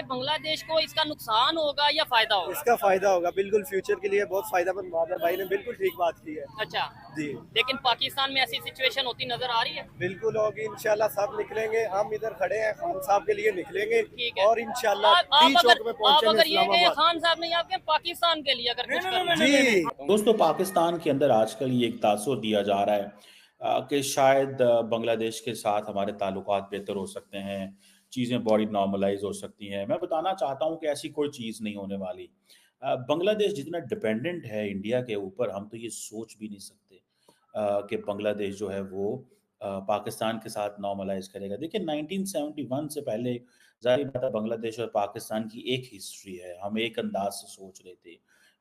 बांग्लादेश को इसका नुकसान होगा या फायदा होगा? इसका फायदा होगा, बिल्कुल फ्यूचर के लिए बहुत फायदेमंद बात है। भाई ने बिल्कुल ठीक बात की है। अच्छा जी, लेकिन पाकिस्तान में ऐसी सिचुएशन होती नजर आ रही है? बिल्कुल होगी इंशाल्लाह। सब निकलेंगे, हम इधर खड़े हैं, खान साहब के लिए निकलेंगे ठीक है। और इंशाल्लाह आप 30 चौक में आप पहुंचेंगे अगर ये कहें इस्लामाबाद। खान साहब ने आपके पाकिस्तान के लिए अगर कुछ करना है। जी, दोस्तों, पाकिस्तान के अंदर आजकल ये एक तासुर दिया जा रहा है कि शायद बांग्लादेश के साथ हमारे ताल्लुकात बेहतर हो सकते हैं, चीज़ें बड़ी नॉर्मलाइज हो सकती हैं। मैं बताना चाहता हूँ कि ऐसी कोई चीज़ नहीं होने वाली। बांग्लादेश जितना डिपेंडेंट है इंडिया के ऊपर, हम तो ये सोच भी नहीं सकते कि बांग्लादेश जो है वो पाकिस्तान के साथ नॉर्मलाइज करेगा। देखिए 1971 से पहले ज़ाहिर बात है बांग्लादेश और पाकिस्तान की एक हिस्ट्री है। हम एक अंदाज से सोच रहे थे,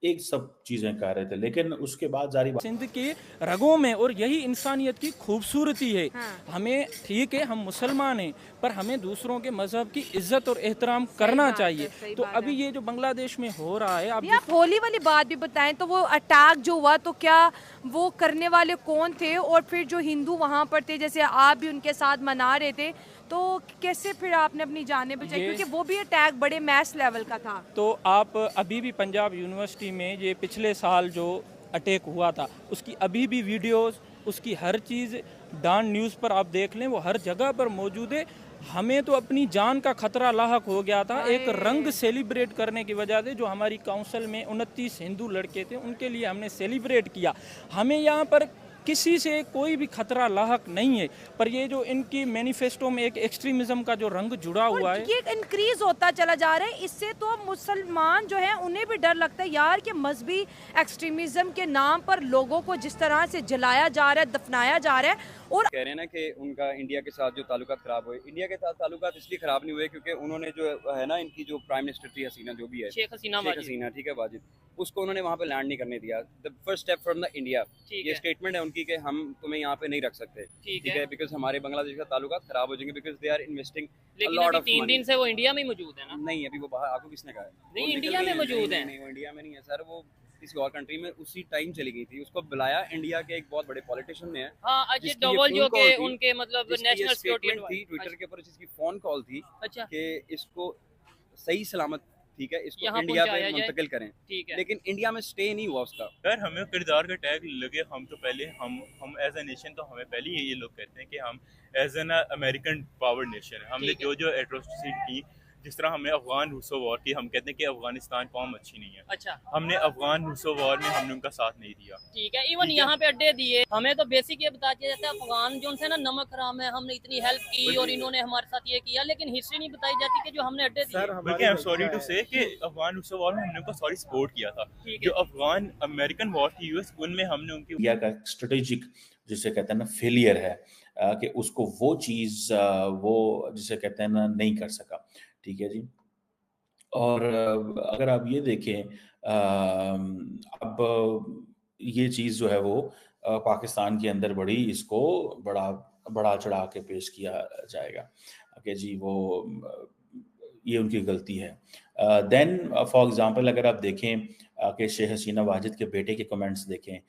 एक सब चीज़ें कर रहे थे, लेकिन उसके बाद ज़ाहिर बात सिंध के रगों में, और यही इंसानियत की खूबसूरती है। हमें ठीक है हम मुसलमान हैं, पर हमें दूसरों के मजहब की इज्जत और एहतराम करना चाहिए। तो अभी ये जो बांग्लादेश में हो रहा है, आप होली वाली बात भी बताएं, तो वो अटैक जो हुआ तो क्या वो करने वाले कौन थे, और फिर जो हिंदू वहाँ पर थे, जैसे आप भी उनके साथ मना रहे थे, तो कैसे फिर आपने अपनी जानें बचाई, क्योंकि वो भी अटैक बड़े मैस लेवल का था। तो आप अभी भी पंजाब यूनिवर्सिटी में ये पिछले साल जो अटैक हुआ था उसकी अभी भी वीडियोस, उसकी हर चीज़ डॉन न्यूज़ पर आप देख लें, वो हर जगह पर मौजूद है। हमें तो अपनी जान का खतरा लाहक हो गया था एक रंग सेलिब्रेट करने की वजह से। जो हमारी काउंसिल में 29 हिंदू लड़के थे, उनके लिए हमने सेलिब्रेट किया। हमें यहाँ पर किसी से कोई भी खतरा लाहक नहीं है, पर ये जो इनकी मैनिफेस्टो में एक एक्सट्रीमिज्म का जो रंग जुड़ा हुआ है, ये इंक्रीज होता चला जा रहा है। इससे तो मुसलमान जो है उन्हें भी डर लगता है यार कि मजहबी एक्सट्रीमिज्म के नाम पर लोगों को जिस तरह से जलाया जा रहा है, दफनाया जा रहा है। और कह रहे हैं ना कि उनका इंडिया के साथ जो ताल्लुकात खराब हुए, इंडिया के साथ ताल्लुकात इसलिए खराब नहीं हुए क्योंकि उन्होंने जो है ना, इनकी जो प्राइम मिनिस्टर थी हसीना, जो भी है शेख हसीना, ठीक है, वाजिद, उसको उन्होंने वहाँ पे लैंड नहीं करने दिया। The first step from the India, ये स्टेटमेंट है उनकी कि हम तुम्हें यहाँ पे नहीं रख सकते, ठीक है, बिकॉज हमारे बांग्लादेश का ताल्लुकात खराब हो जाएंगे, बिकॉज दे आर इन्वेस्टिंग लेकिन अभी 3 दिन से वो इंडिया में ही मौजूद है ना? नहीं, अभी वो बाहर, आपको किसने कहा है? नहीं, इंडिया में मौजूद है। नहीं, वो इंडिया में नहीं है सर, वो किसी और कंट्री में उसी टाइम चली गई थी। उसको बुलाया इंडिया के एक बहुत बड़े पॉलिटिशियन ने है, हाँ, अजीत डोभाल, जो के उनके मतलब नेशनल सिक्योरिटी थी, ट्विटर के ऊपर जिसकी फोन कॉल थी अच्छा कि इसको सही सलामत, ठीक है, इसको यहाँ इंडिया पहुंचाया पे जाए। मुंतकिल करें, ठीक है, लेकिन इंडिया में स्टे नहीं हुआ उसका। यार हमें किरदार का टैग लगे, हम तो पहले हम एज ए नेशन, तो हमें पहले ये लोग कहते हैं कि हम as an American power nation है। हमने जो जो एट्रोसिटी की, जिस तरह हमें अफगान रूसो वॉर की, हम कहते हैं कि अफगानिस्तान कौम अच्छी नहीं है। अच्छा, हमने अफगान रूसो वॉर में हमने उनका साथ नहीं दिया, ठीक है। इवन यहाँ पे अड्डे दिए, हमें तो बेसिक ये बता दिया जाता है अफगान जो उनसे ना नमक हराम है, हमने इतनी हेल्प की और इन्होंने हमारे साथ ये किया, लेकिन हिस्ट्री नहीं बताई जाती कि जो हमने अड्डे दिए। बल्कि आई एम सॉरी टू से कि अफगान रूसो वॉर में हमने उनका सॉरी सपोर्ट किया था। जो अफगान अमेरिकन वॉर थी यूएस, उनमें हमने उनकी इंडिया का स्ट्रेटेजिक जिसे कहते हैं ना फेलियर है कि उसको वो चीज़ वो जिसे कहते हैं ना नहीं कर सका, ठीक है जी। और अगर आप ये देखें अब ये चीज़ जो है वो पाकिस्तान के अंदर बड़ी इसको बड़ा बड़ा चढ़ा के पेश किया जाएगा कि जी वो ये उनकी गलती है। देन फॉर एग्जांपल अगर आप देखें कि शेख हसीना वाजिद के बेटे के कमेंट्स देखें,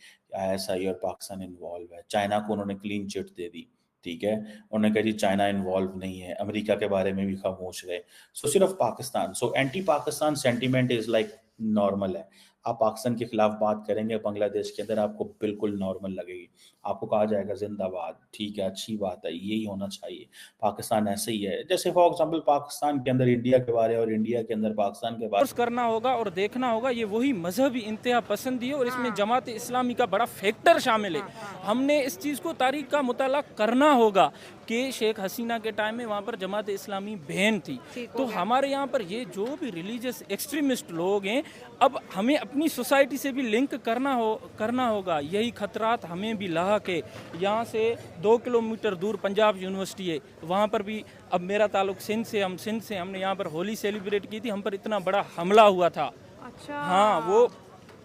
ISI और पाकिस्तान इन्वॉल्व है, चाइना को उन्होंने क्लीन चिट दे दी, ठीक है, उन्होंने कहा जी चाइना इन्वॉल्व नहीं है, अमेरिका के बारे में भी खामोश रहे, सो सिर्फ Pakistan, so anti Pakistan sentiment is like normal है। आप पाकिस्तान के खिलाफ बात करेंगे बांग्लादेश के अंदर, आपको बिल्कुल नॉर्मल लगेगी, आपको कहा जाएगा जिंदाबाद, ठीक है, अच्छी बात है, यही होना चाहिए, पाकिस्तान ऐसे ही है। जैसे फॉर एग्जांपल पाकिस्तान के अंदर इंडिया के बारे और इंडिया के अंदर पाकिस्तान के बारे करना होगा और देखना होगा। ये वही मजहबी इंतहा पसंदी है और इसमें जमात इस्लामी का बड़ा फैक्टर शामिल है। हमने इस चीज़ को तारीख का मुताला करना होगा कि शेख हसीना के टाइम में वहाँ पर जमात इस्लामी बैन थी। तो हमारे यहाँ पर ये जो भी रिलीजियस एक्सट्रीमिस्ट लोग हैं, अब हमें अपनी सोसाइटी से भी लिंक करना होगा। यही खतरात हमें भी लाहक है। यहाँ से 2 किलोमीटर दूर पंजाब यूनिवर्सिटी है, वहाँ पर भी अब मेरा ताल्लुक सिंध से, हम सिंध से, हमने यहाँ पर होली सेलिब्रेट की थी, हम पर इतना बड़ा हमला हुआ था। अच्छा, हाँ, वो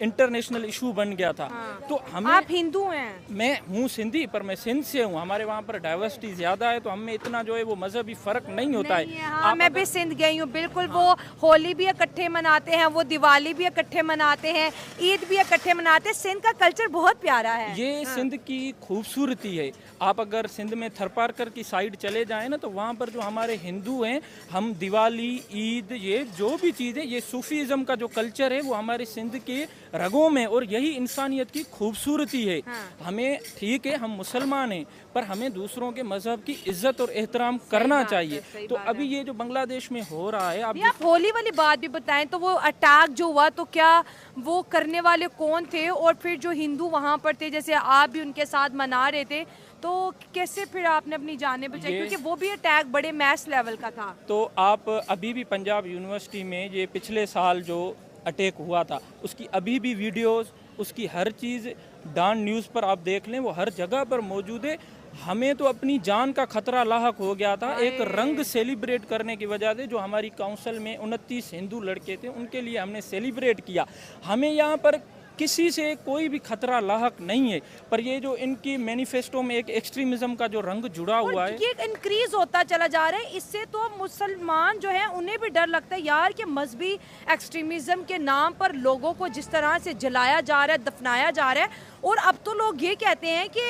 इंटरनेशनल इशू बन गया था। तो हमें, आप हिंदू हैं? मैं हूँ सिंधी, पर मैं सिंध से हूँ। हमारे वहाँ पर डाइवर्सिटी ज़्यादा है, तो हमें इतना जो है वो मजहबी फ़र्क नहीं होता है। हाँ, मैं भी सिंध गई हूँ, बिल्कुल। वो होली भी इकट्ठे मनाते हैं, वो दिवाली भी इकट्ठे मनाते हैं, ईद भी इकट्ठे मनाते हैं। सिंध का कल्चर बहुत प्यारा है। ये सिंध की खूबसूरती है। आप अगर सिंध में थरपारकर की साइड चले जाएं ना, तो वहाँ पर जो हमारे हिंदू हैं, हम दिवाली, ईद, ये जो भी चीज़ है, ये सूफीज़म का जो कल्चर है वो हमारे सिंध के रगों में, और यही इंसानियत की खूबसूरती है। हमें, ठीक है हम मुसलमान हैं, पर हमें दूसरों के मजहब की इज्जत और एहतराम करना चाहिए। तो अभी ये जो बांग्लादेश में हो रहा है, आप होली वाली बात भी बताएं, तो वो अटैक जो हुआ, तो क्या वो करने वाले कौन थे, और फिर जो हिंदू वहाँ पर थे, जैसे आप भी उनके साथ मना रहे थे, तो कैसे फिर आपने अपनी जानें बचाई, क्योंकि वो भी अटैक बड़े मैस लेवल का था। तो आप अभी भी पंजाब यूनिवर्सिटी में ये पिछले साल जो अटैक हुआ था, उसकी अभी भी वीडियोस, उसकी हर चीज़ डान न्यूज़ पर आप देख लें, वो हर जगह पर मौजूद है। हमें तो अपनी जान का खतरा लाहक हो गया था एक रंग सेलिब्रेट करने की वजह से। जो हमारी काउंसिल में 29 हिंदू लड़के थे, उनके लिए हमने सेलिब्रेट किया। हमें यहाँ पर किसी से कोई भी खतरा लाहक नहीं है, पर ये जो इनकी मैनिफेस्टो में एक एक्सट्रीमिज्म का जो रंग जुड़ा हुआ है, ये इंक्रीज होता चला जा रहा है। इससे तो मुसलमान जो है उन्हें भी डर लगता है यार, कि मजहबी एक्सट्रीमिज्म के नाम पर लोगों को जिस तरह से जलाया जा रहा है, दफनाया जा रहा है, और अब तो लोग ये कहते हैं कि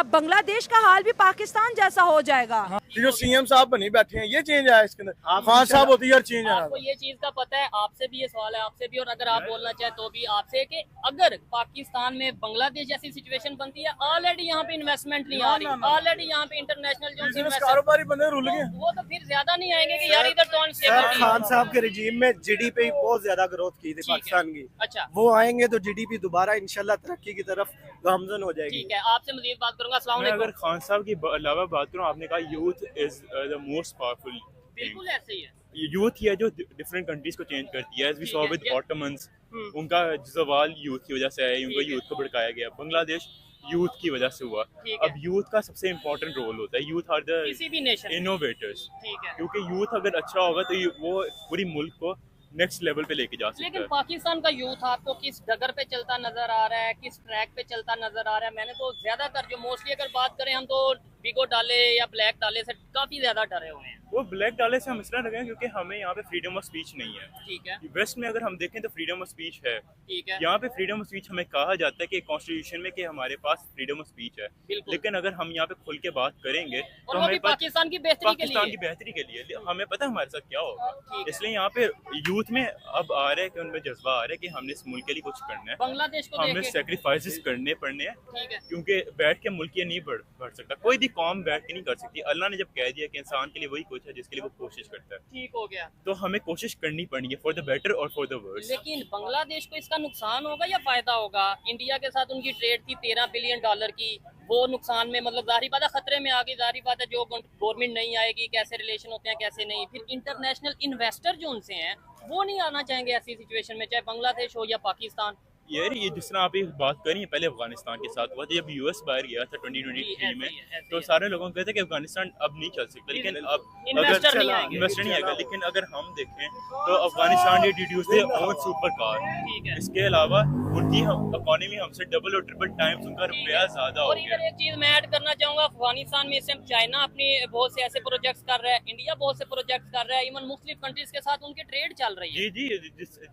बांग्लादेश का हाल भी पाकिस्तान जैसा हो जाएगा। जो सीएम साहब बने बैठे हैं, ये चेंज आया इसके अंदर। खान साहब होती है, चेंज आया। आपको ये चीज का पता है? आपसे भी ये सवाल है, आपसे भी, और अगर आप बोलना चाहे तो भी आपसे, कि अगर पाकिस्तान में बांग्लादेश जैसी सिचुएशन बनती है, ऑलरेडी यहाँ पे इन्वेस्टमेंट नहीं आ रही, ऑलरेडी यहाँ पे इंटरनेशनल जो कारोबारी बंदे रुल गए, वो तो फिर ज्यादा नहीं आएंगे कि यार इधर तो अनस्टेबिलिटी। खान साहब के रिजीम में जीडीपी बहुत ज्यादा ग्रोथ की थी पाकिस्तान की। अच्छा, वो आएंगे तो जीडीपी दोबारा इंशाल्लाह तरक्की की तरफ गामजन हो जाएगी। ठीक है, आपसे मजीद बात करूंगा। अस्सलाम मैं वालेकुम। अगर खान साहब की अलावा बात करूँ, आपने कहा youth is the most powerful. बिल्कुल ऐसे ही है। यूथ ही है जो डिफरेंट कंट्रीज को चेंज करती है। As we saw with Ottomans, उनका जवाल यूथ की वजह से है, उनको यूथ को भड़काया गया। बांग्लादेश यूथ की वजह से हुआ। अब यूथ का सबसे इम्पोर्टेंट रोल होता है। यूथ आर द किसी भी नेशन इनोवेटर्स, ठीक है, क्योंकि यूथ अगर अच्छा होगा तो वो पूरी मुल्क को नेक्स्ट लेवल पे लेके जा सकता लेकिन है। पाकिस्तान का यूथ आपको किस डगर पे चलता नजर आ रहा है, किस ट्रैक पे चलता नजर आ रहा है? मैंने तो ज्यादातर जो मोस्टली अगर बात करें हम, तो बिगो डाले या ब्लैक डाले से काफी ज्यादा डरे हुए हैं। वो ब्लैक डाले से हम इसलिए लगे हैं क्योंकि हमें यहाँ पे फ्रीडम ऑफ स्पीच नहीं है। ठीक है, वेस्ट में अगर हम देखें तो फ्रीडम ऑफ स्पीच है। ठीक है, यहाँ पे फ्रीडम ऑफ स्पीच हमें कहा जाता है कि कॉन्स्टिट्यूशन में कि हमारे पास फ्रीडम ऑफ स्पीच है, लेकिन अगर हम यहाँ पे खुल के बात करेंगे और तो वो भी हमें पाकिस्तान की बेहतरी के लिए, बेहतरी के लिए हमें पता है हमारे साथ क्या होगा। इसलिए यहाँ पे यूथ में अब आ रहा है कि उनमें जज्बा आ रहा है कि हमने इस मुल्क के लिए कुछ करना है, बांग्लादेश को हमें देखे। सेक्रीफाइसेस करने पड़ने हैं, ठीक है, क्योंकि बैठ के मुल्क ये नहीं बढ़ सकता। कोई भी कौम बैठ के नहीं कर सकती। अल्लाह ने जब कह दिया कि इंसान के लिए वही कुछ है जिसके लिए वो कोशिश करता है, ठीक हो गया, तो हमें कोशिश करनी पड़ेगी फॉर द बेटर और फॉर द वर्स। लेकिन बांग्लादेश को इसका नुकसान होगा या फायदा होगा? इंडिया के साथ उनकी ट्रेड थी $13 बिलियन की, वो नुकसान में, मतलब जाहिर बात है खतरे में आ गई। जाहिर बात है जो गवर्नमेंट नहीं आएगी, कैसे रिलेशन होते हैं कैसे नहीं, फिर इंटरनेशनल इन्वेस्टर जो उनसे हैं वो नहीं आना चाहेंगे ऐसी सिचुएशन में, चाहे बांग्लादेश हो या पाकिस्तान। यार ये जिस तरह आप ये बात करी पहले अफगानिस्तान के साथ हुआ था, जब यूएस बाहर गया था 2023 में, तो सारे लोगों को कहते हैं कि अफगानिस्तान अब नहीं चल सकता, लेकिन अब इन्वेस्टर नहीं आएगा। लेकिन अगर हम देखें तो अफगानिस्तान ये डिड्यूस थे ऑन सुपर कार। इसके अलावा उनकी इकोनॉमी हमसे डबल और ट्रिपल टाइम्स उनका रुपया ज्यादा हो और गया। इधर एक चीज मैं ऐड करना चाहूंगा, अफगानिस्तान में इस टाइम चाइना अपनी बहुत से ऐसे प्रोजेक्ट्स कर रहा है, इंडिया बहुत से प्रोजेक्ट्स कर रहा है, इवन मुख्तलिफ कंट्रीज के साथ उनकी ट्रेड चल रही है। जी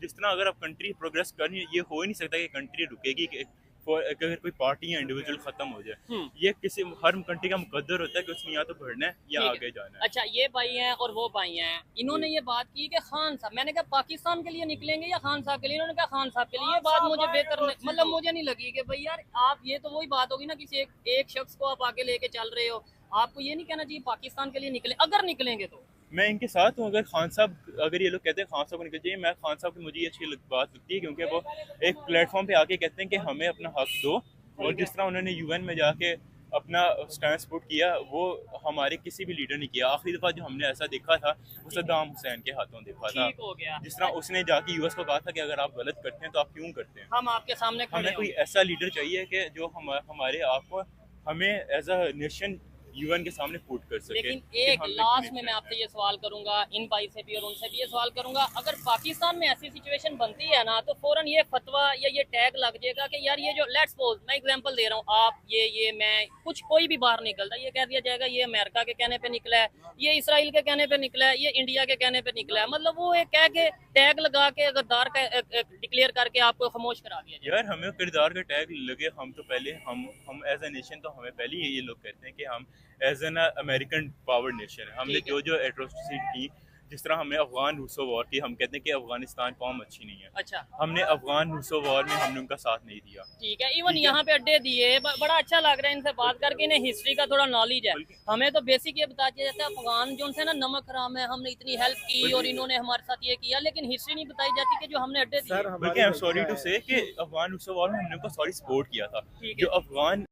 जिस तरह अगर अब कंट्री प्रोग्रेस करनी, ये हो ही नहीं सकता कि कंट्री रुकेगी कि अगर कोई पार्टी या इंडिविजुअल खत्म हो जाए। ये किसी हर कंट्री का मुकद्दर होता है कि उसने या तो बढ़ना है या आगे जाना है। अच्छा, ये भाई हैं और वो भाई हैं, इन्होंने ये बात की कि खान साहब, मैंने कहा पाकिस्तान के लिए निकलेंगे या खान साहब के लिए? इन्होंने कहा खान साहब के लिए। ये बात मुझे बेहतर मतलब मुझे नहीं लगी कि भाई यार आप, ये तो वही बात होगी ना, किसी एक शख्स को आप आगे लेके चल रहे हो, आपको ये नहीं कहना चाहिए पाकिस्तान के लिए निकले, अगर निकलेंगे तो। मैं इनके साथ हूँ। अगर खान साहब, अगर ये लोग कहते हैं खान साहब को निकल जाइए, मैं खान साहब की मुझे ये अच्छी बात लगती है क्योंकि वो एक प्लेटफॉर्म पे आके कहते हैं कि हमें अपना हक दो, और जिस तरह उन्होंने यूएन में जाके अपना स्टैंड पुट किया, वो हमारे किसी भी लीडर ने किया। आखिरी दफा जो हमने ऐसा देखा था वो सद्दाम हुसैन के हाथों देखा था। हो गया। जिस तरह उसने जाके यूएस को कहा था कि अगर आप गलत करते हैं तो आप क्यों करते हैं, हम आपके सामने खड़े हमें कोई ऐसा लीडर चाहिए कि जो हमारे आप को, हमें एज अ नेशन यूएन के सामने पुट कर सके। लेकिन कि एक हम लास्ट में nation मैं है। आपसे ये सवाल करूंगा, इन भाई से भी और उनसे भी ये सवाल करूंगा, अगर पाकिस्तान में ऐसी सिचुएशन बनती है ना तो फौरन ये फतवा या ये टैग लग जाएगा कि यार ये जो, लेट्स सपोज मैं एग्जांपल दे रहा हूँ, आप ये मैं कुछ कोई भी बाहर निकलता है, ये कह दिया जाएगा ये अमेरिका के कहने पे निकला है, ये इसराइल के कहने पे निकला है, ये इंडिया के कहने पे निकला है, मतलब वो एक कह के टैग लगा के गद्दार का डिक्लेयर करके आपको खामोश करा दिया जाए। यार हमें किरदार का टैग लगे, हम तो पहले हम एज ए नेशन तो हमें पहले ही ये लोग कहते हैं कि हम as an American power nation है। हमने ठीक है। जो एट्रोसिटी की, जिस तरह हमें अफगान रूसो वॉर की, हम कहते हैं कि अफगानिस्तान कौम अच्छी नहीं है, अच्छा हमने अफगान रूसो वॉर में हमने उनका साथ नहीं दिया। ठीक है, इवन यहाँ पे अड्डे दिए, बड़ा अच्छा लग रहा है इनसे बात करके, इन्हें हिस्ट्री का थोड़ा नॉलेज है। हमें तो बेसिक ये बता दिया जाता है अफगान जो उनसे ना नमक हराम है, हमने इतनी हेल्प की और इन्होंने हमारे साथ ये किया, लेकिन हिस्ट्री नहीं बताई जाती कि जो हमने अड्डे दिए। सर बल्कि आई एम सॉरी टू से कि अफगान रूसो वॉर में हमने उनको सॉरी सपोर्ट किया था। ठीक है। जो अफगान